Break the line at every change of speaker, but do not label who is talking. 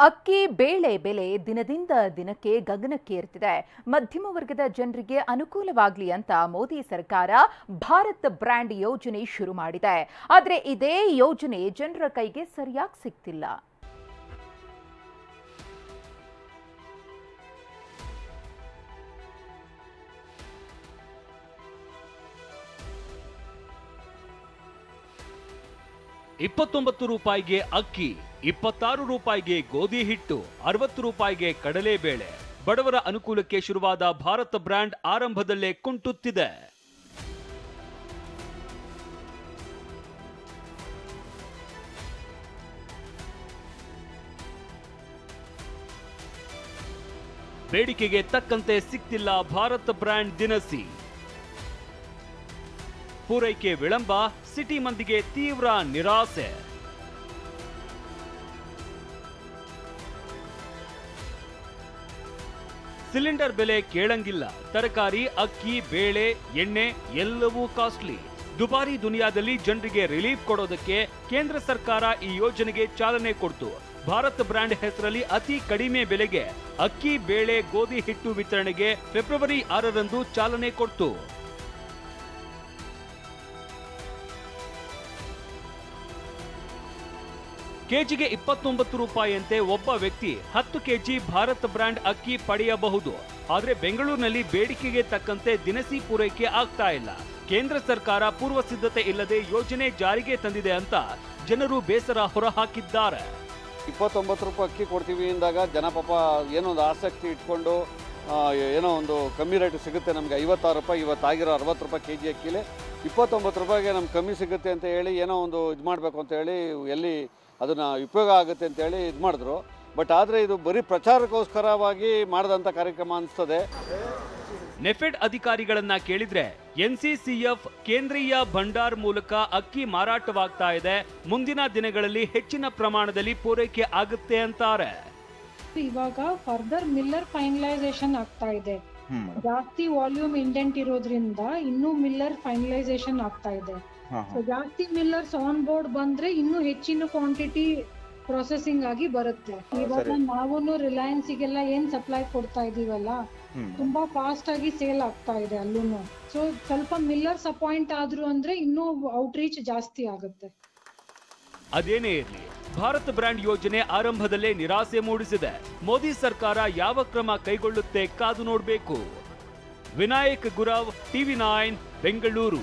ಅಕ್ಕಿ ಬೇಳೆ ಬೆಲೆ ದಿನದಿಂದ ದಿನಕ್ಕೆ ಗಗನಕ್ಕೇರುತ್ತಿದೆ. ಮಧ್ಯಮ ವರ್ಗದ ಜನರಿಗೆ ಅನುಕೂಲವಾಗಲಿ ಅಂತ ಮೋದಿ ಸರ್ಕಾರ ಭಾರತ್ ಬ್ರ್ಯಾಂಡ್ ಯೋಜನೆ ಶುರು ಮಾಡಿದೆ. ಆದರೆ ಇದೇ ಯೋಜನೆ ಜನರ ಕೈಗೆ ಸರಿಯಾಗಿ ಸಿಗ್ತಿಲ್ಲ.
₹29 ಅಕ್ಕಿ, ₹26 ಗೋಧಿ ಹಿಟ್ಟು, ₹60 ಕಡಲೆಬೇಳೆ. ಬಡವರ ಅನುಕೂಲಕ್ಕೆ ಶುರುವಾದ ಭಾರತ್ ಬ್ರ್ಯಾಂಡ್ ಆರಂಭದಲ್ಲೇ ಕುಂಟುತ್ತಿದೆ. ಬೇಡಿಕೆಗೆ ತಕ್ಕಂತೆ ಸಿಕ್ತಿಲ್ಲ ಭಾರತ್ ಬ್ರ್ಯಾಂಡ್ ದಿನಸಿ. ಪೂರೈಕೆ ವಿಳಂಬ, ಸಿಟಿ ಮಂದಿಗೆ ತೀವ್ರ ನಿರಾಸೆ. ಸಿಲಿಂಡರ್ ಬೆಲೆ ಕೇಳಂಗಿಲ್ಲ. ತರಕಾರಿ, ಅಕ್ಕಿ, ಬೇಳೆ, ಎಣ್ಣೆ ಎಲ್ಲವೂ ಕಾಸ್ಟ್ಲಿ. ದುಬಾರಿ ದುನಿಯಾದಲ್ಲಿ ಜನರಿಗೆ ರಿಲೀಫ್ ಕೊಡೋದಕ್ಕೆ ಕೇಂದ್ರ ಸರ್ಕಾರ ಈ ಯೋಜನೆಗೆ ಚಾಲನೆ ಕೊಡ್ತು. ಭಾರತ್ ಬ್ರ್ಯಾಂಡ್ ಹೆಸರಲ್ಲಿ ಅತಿ ಕಡಿಮೆ ಬೆಲೆಗೆ ಅಕ್ಕಿ, ಬೇಳೆ, ಗೋಧಿ ಹಿಟ್ಟು ವಿತರಣೆಗೆ ಫೆಬ್ರವರಿ 6ರಂದು ಚಾಲನೆ ಕೊಡ್ತು. ಕೆಜಿಗೆ ₹29 ಅಂತೆ ಒಬ್ಬ ವ್ಯಕ್ತಿ 10 ಕೆಜಿ ಭಾರತ್ ಬ್ರ್ಯಾಂಡ್ ಅಕ್ಕಿ ಪಡೆಯಬಹುದು. ಆದರೆ ಬೆಂಗಳೂರಿನಲ್ಲಿ ಬೇಡಿಕೆಗೆ ತಕ್ಕಂತೆ ದಿನಸಿ ಪೂರೈಕೆ ಆಗ್ತಾ ಇಲ್ಲ. ಕೇಂದ್ರ ಸರ್ಕಾರ ಪೂರ್ವ ಸಿದ್ಧತೆ ಇಲ್ಲದೆ ಯೋಜನೆ ಜಾರಿಗೆ ತಂದಿದೆ ಅಂತ ಜನರು ಬೇಸರ ಹೊರಹಾಕಿದ್ದಾರೆ.
₹29 ಅಕ್ಕಿ ಕೊಡ್ತೀವಿ ಅಂದಾಗ ಜನ ಪಾಪ ಏನೋ ಒಂದು ಆಸಕ್ತಿ ಇಟ್ಕೊಂಡು ಏನೋ ಒಂದು ಕಮ್ಮಿ ರೇಟ್ ಸಿಗುತ್ತೆ, ನಮಗೆ ₹56, ಇವತ್ತಾಗಿರೋ ₹60 ಕೆಜಿ ಅಕ್ಕಿಲಿ ₹29 ನಮ್ಗೆ ಕಮ್ಮಿ ಸಿಗುತ್ತೆ ಅಂತ ಹೇಳಿ ಏನೋ ಒಂದು ಇದು ಮಾಡಬೇಕು ಅಂತ ಹೇಳಿ ಎಲ್ಲಿ ಅದನ್ನು ಉಪಯೋಗ ಆಗುತ್ತೆ ಅಂತೇಳಿ ಇದು ಮಾಡಿದ್ರು. ಬಟ್ ಆದರೆ ಇದು ಬರೀ ಪ್ರಚಾರಕ್ಕೋಸ್ಕರವಾಗಿ ಮಾಡಿದಂಥ ಕಾರ್ಯಕ್ರಮ ಅನಿಸ್ತದೆ.
ನೆಫೆಡ್ ಅಧಿಕಾರಿಗಳನ್ನ ಕೇಳಿದ್ರೆ NCCF ಕೇಂದ್ರೀಯ ಭಂಡಾರ್ ಮೂಲಕ ಅಕ್ಕಿ ಮಾರಾಟವಾಗ್ತಾ ಇದೆ, ಮುಂದಿನ ದಿನಗಳಲ್ಲಿ ಹೆಚ್ಚಿನ ಪ್ರಮಾಣದಲ್ಲಿ ಪೂರೈಕೆ ಆಗುತ್ತೆ ಅಂತಾರೆ.
ಇವಾಗ ಫರ್ದರ್ ಮಿಲ್ಲರ್ ಫೈನಲೈಸೇಷನ್ ಆಗ್ತಾ ಇದೆ. ಜಾಸ್ತಿ ವಾಲ್ಯೂಮ್ ಇಂಡೆಂಟ್ ಇರೋದ್ರಿಂದ ಇನ್ನೂ ಮಿಲ್ಲರ್ ಫೈನಲೈಸೇಷನ್ ಆಗ್ತಾ ಇದೆ. ಜಾಸ್ತಿ ಮಿಲ್ಲರ್ಸ್ ಆನ್ ಬೋರ್ಡ್ ಬಂದ್ರೆ ಇನ್ನೂ ಹೆಚ್ಚಿನ ಕ್ವಾಂಟಿಟಿ ಪ್ರೊಸೆಸಿಂಗ್ ಆಗಿ ಬರುತ್ತೆ. ಇವಾಗ ನಾವು ರಿಲಯನ್ಸ್ಗೆಲ್ಲ ಏನ್ ಸಪ್ಲೈ ಕೊಡ್ತಾ ಇದೀವಲ್ಲ, ತುಂಬಾ ಫಾಸ್ಟ್ ಆಗಿ ಸೇಲ್ ಆಗ್ತಾ ಇದೆ ಅಲ್ಲೂ. ಸೊ ಸ್ವಲ್ಪ ಮಿಲ್ಲರ್ಸ್ ಅಪಾಯಿಂಟ್ ಆದ್ರು ಅಂದ್ರೆ ಇನ್ನೂ ಔಟ್ರೀಚ್ ಜಾಸ್ತಿ ಆಗುತ್ತೆ.
ಅದೇನೇ ಇರಲಿ, ಭಾರತ್ ಬ್ರ್ಯಾಂಡ್ ಯೋಜನೆ ಆರಂಭದಲ್ಲೇ ನಿರಾಸೆ ಮೂಡಿಸಿದೆ. ಮೋದಿ ಸರ್ಕಾರ ಯಾವ ಕ್ರಮ ಕೈಗೊಳ್ಳುತ್ತೆ ಕಾದು ನೋಡಬೇಕು. ವಿನಾಯಕ್ ಗುರವ್, TV9 ಬೆಂಗಳೂರು.